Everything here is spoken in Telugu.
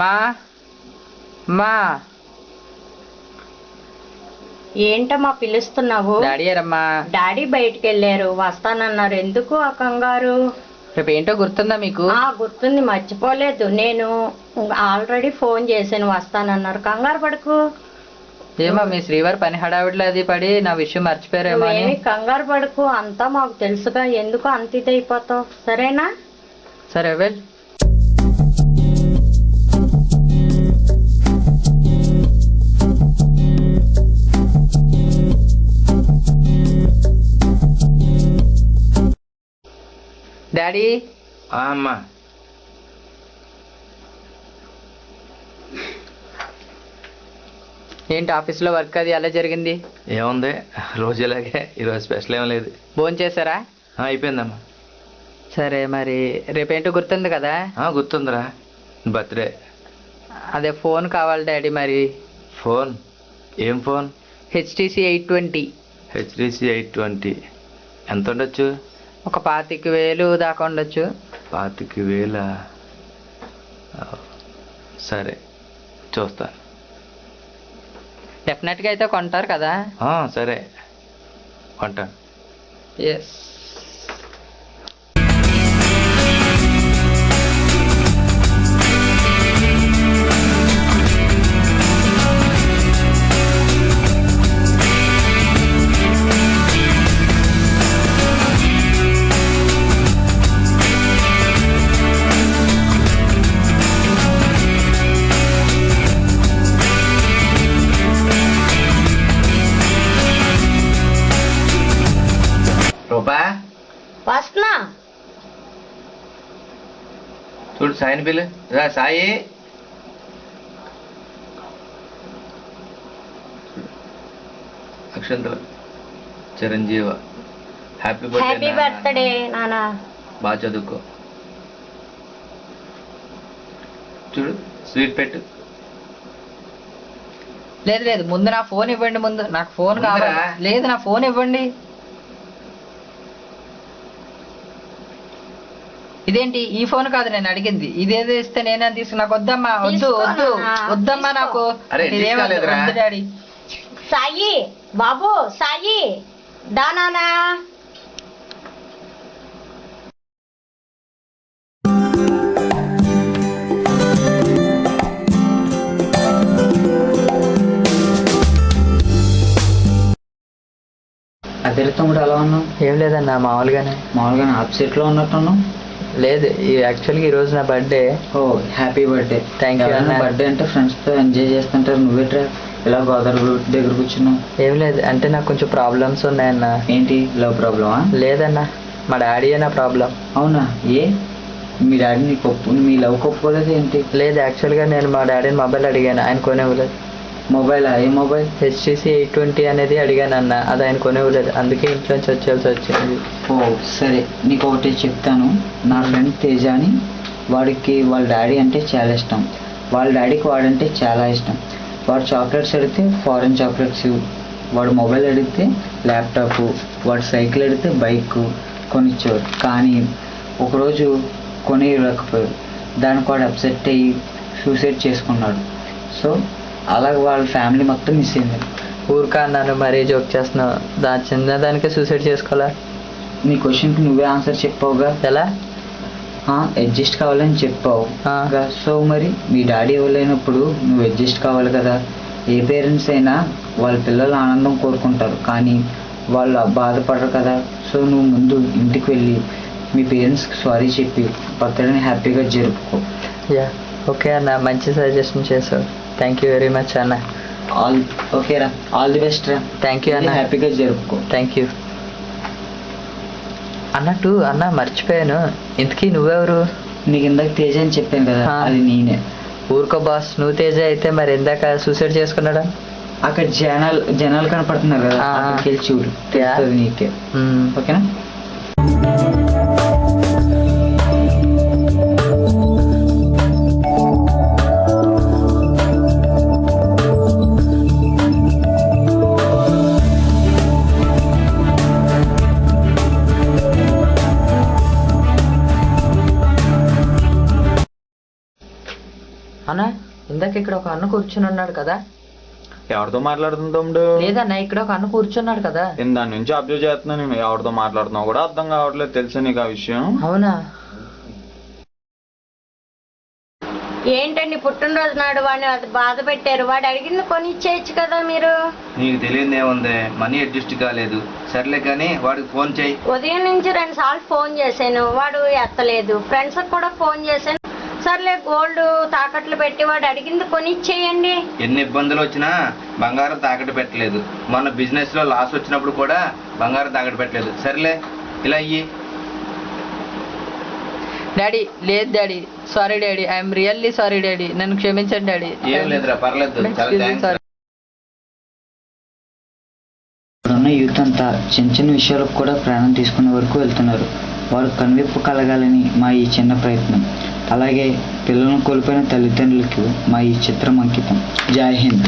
మా మా ఏంటమ్మా పిలుస్తున్నావు? డాడీ రమ్మా. డాడీ బయటికి వెళ్ళారు, వస్తానన్నారు. ఎందుకు ఆ కంగారు? రేపు ఏంటో గుర్తుందా మీకు? గుర్తుంది, మర్చిపోలేదు. నేను ఆల్రెడీ ఫోన్ చేశాను, వస్తానన్నారు. కంగారు పడకు. ఏమో మీ శ్రీవారి పని హడావిడిలో అది పడి నా విషయం మర్చిపోయారేమో అని. ఏమి కంగారు పడకు, అంతా మాకు తెలుసుగా. ఎందుకు అంత ఇదైపోతావు? సరేనా? సరే వెల్. డాడీ. అమ్మా ఏంటి ఆఫీస్లో వర్క్ అది ఎలా జరిగింది? ఏముంది, రోజు ఇలాగే. ఈరోజు స్పెషల్ ఏం లేదు. భోజనం చేశారా? అయిపోయిందమ్మా. సరే మరి రేపేంటో గుర్తుంది కదా? గుర్తుందిరా, బర్త్డే. అదే ఫోన్ కావాలి డాడీ. మరి ఫోన్? ఏం ఫోన్? HTC 820. HTC 820 ఎంత ఉండొచ్చు? ఒక 25,000 దాకా ఉండొచ్చు. 25,000? సరే చూస్తాను. డెఫినెట్గా అయితే కొంటారు కదా? సరే కొంటాను. ఎస్. రూపా వస్తున్నా. చూడు సాయిని పిల్లు. సాయి, అక్షంతలు. చిరంజీవ హ్యాపీ హ్యాపీ బర్త్డే నానా. బాగా చదువుకో. చూడు స్వీట్ పెట్టు. లేదు లేదు, ముందు నా ఫోన్ ఇవ్వండి. ముందు నాకు ఫోన్ కావాలి. ఉందిరా. లేదు, నా ఫోన్ ఇవ్వండి. ఇదేంటి ఈ ఫోన్ కాదు నేను అడిగింది. ఇదేదో ఇస్తే నేనే తీసుకు. నాకు వద్దమ్మా, వద్దు తీసుకో వద్దు నాన్న, వద్దమ్మా తీసుకో. నాకు. అరే, ఇదేం వద్దు, తీసుకోలేదురా. వద్దు డాడీ. సాయి బాబు, సాయి దా నానా. అదే తమ్ముడు ఎలా ఉన్నావు? ఏం లేదన్నా, మామూలుగానే. మామూలుగా అప్సెట్ లో ఉన్నట్టున్నావు. లేదు, యాక్చువల్గా ఈ రోజు నా birthday. Oh happy birthday. Thank you అన్న. బర్త్డే అంటే ఫ్రెండ్స్ తో ఎంజాయ్ చేస్తుంటారు, నువ్వేట్రా ఇలా గోదావరి దగ్గర కూర్చున్నావు? ఏం లేదు, అంటే నాకు కొంచెం ప్రాబ్లమ్స్ ఉన్నాయన్న. ఏంటి, లవ్ ప్రాబ్లమా? లేదన్నా, మా డాడీ నా ప్రాబ్లం. అవునా? ఏ మీ డాడీ నీకు మీ లవ్ ఒప్పుకోలేదు ఏంటి? లేదు, యాక్చువల్గా నేను మా డాడీని మొబైల్ అడిగాను, ఆయన కొనివ్వలేదు. మొబైలా? ఏ మొబైల్? HTC 820 అనేది అడిగాను అన్న, అది ఆయన కొనివ్వలేదు. అందుకే ఇంట్లోంచి వచ్చేయాల్సి వచ్చింది. ఓ సరే, నీకు ఒకటి చెప్తాను. నా ఫ్రెండ్ తేజ అని, వాడికి వాళ్ళ డాడీ అంటే చాలా ఇష్టం. వాళ్ళ డాడీకి వాడంటే చాలా ఇష్టం. వాడు చాక్లెట్స్ అడిగితే ఫారెన్ చాక్లెట్స్, వాడు మొబైల్ అడిగితే ల్యాప్టాప్, వాడు సైకిల్ అడిగితే బైక్ కొనిచ్చేవాడు. కానీ ఒకరోజు కొనివ్వలేకపోయాడు. దానికి వాడు అప్సెట్ అయ్యి సూసైడ్ చేసుకున్నాడు. సో అలాగే వాళ్ళ ఫ్యామిలీ మొత్తం మిస్ అయింది. ఊరికా అన్నాను, మరీ జోక్ చేస్తున్నావు. చిన్నదానికే సూసైడ్ చేసుకోవాలా? నీ క్వశ్చన్కి నువ్వే ఆన్సర్ చెప్పావుగా. ఎలా? అడ్జస్ట్ కావాలని చెప్పావు. ఆ. సో మరి మీ డాడీ ఇవ్వలేనప్పుడు నువ్వు అడ్జస్ట్ కావాలి కదా. ఏ పేరెంట్స్ అయినా వాళ్ళ పిల్లల ఆనందం కోరుకుంటారు, కానీ వాళ్ళు బాధపడరు కదా. సో నువ్వు ముందు ఇంటికి వెళ్ళి మీ పేరెంట్స్కి సారీ చెప్పి బర్త్డేని హ్యాపీగా జరుపుకో. యా ఓకే అన్న, మంచి సజెషన్ చేసావు. థ్యాంక్ యూ వెరీ మచ్ అన్న. ఓకేరా, ఆల్ ది బెస్ట్ రా. థ్యాంక్ యూ అన్న. హ్యాపీగా జరుపుకో. థ్యాంక్ యూ అన్నట్టు. అన్న మర్చిపోయాను, ఇంతకీ నువ్వెవరు? నీకు ఇందాక తేజ అని చెప్పాను కదా, ఆ. అది నేనే. ఊరుకో బాస్, నువ్వు తేజ అయితే మరి ఇందాక సూసైడ్ చేసుకున్నాడా? అక్కడ జనాలు కనపడుతున్నారు కదా, ఆ. అక్కడికి వెళ్ళి చూడు, తెలుస్తుంది నీకే. ఓకేనా? అన్న ఇందాక ఇక్కడ ఒక అన్న కూర్చుని ఉన్నాడు కదా. ఎవరితో మాట్లాడుతుంది తమ్ముడు? లేదన్నా ఇక్కడ ఒక అన్న కూర్చున్నాడు కదా. నేను దాని నుంచి అబ్జర్వ్ చేస్తున్నాను. నేను ఎవరితో మాట్లాడుతున్నావు కూడా అర్థం కావట్లేదు. తెలుసా నీకు ఆ విషయం? అవునా? ఏంటండి పుట్టినరోజు నాడు వాడిని అది బాధ పెట్టారు, వాడు అడిగింది కొని ఇచ్చేయచ్చు కదా మీరు. నీకు తెలియదు ఏముంది, మనీ అడ్జస్ట్ కాలేదు. సర్లే కానీ వాడికి ఫోన్ చేయి. ఉదయం నుంచి 2 సార్లు ఫోన్ చేశాను, వాడు ఎత్తలేదు. ఫ్రెండ్స్ కూడా ఫోన్ చేశాను. సర్లే గోల్డ్ తాకట్లు పెట్టి వాడు అడిగింది కొని ఇచ్చేయండి. ఎన్ని ఇబ్బందులు వచ్చినా బంగారం తాకట్టు పెట్టలేదు. మొన్న బిజినెస్ లో లాస్ వచ్చినప్పుడు కూడా బంగారం తాకట్టు పెట్టలేదు. సర్లే ఇలా అయ్యి. డాడీ లేదు daddy, sorry daddy, I'm really sorry daddy, నన్ను క్షమించండి డాడీ. ఏం లేదురా, పర్లేదు. చాలా థ్యాంక్స్. ఇప్పుడున్న యూత్ అంతా చిన్న చిన్న విషయాలకు కూడా ప్రాణం తీసుకునే వరకు వెళ్తున్నారు. వారు కనువిప్పు కలగాలని మా ఈ చిన్న ప్రయత్నం. అలాగే పిల్లలను కోల్పోయిన తల్లిదండ్రులకు మా ఈ చిత్రం అంకితం. జై హింద్.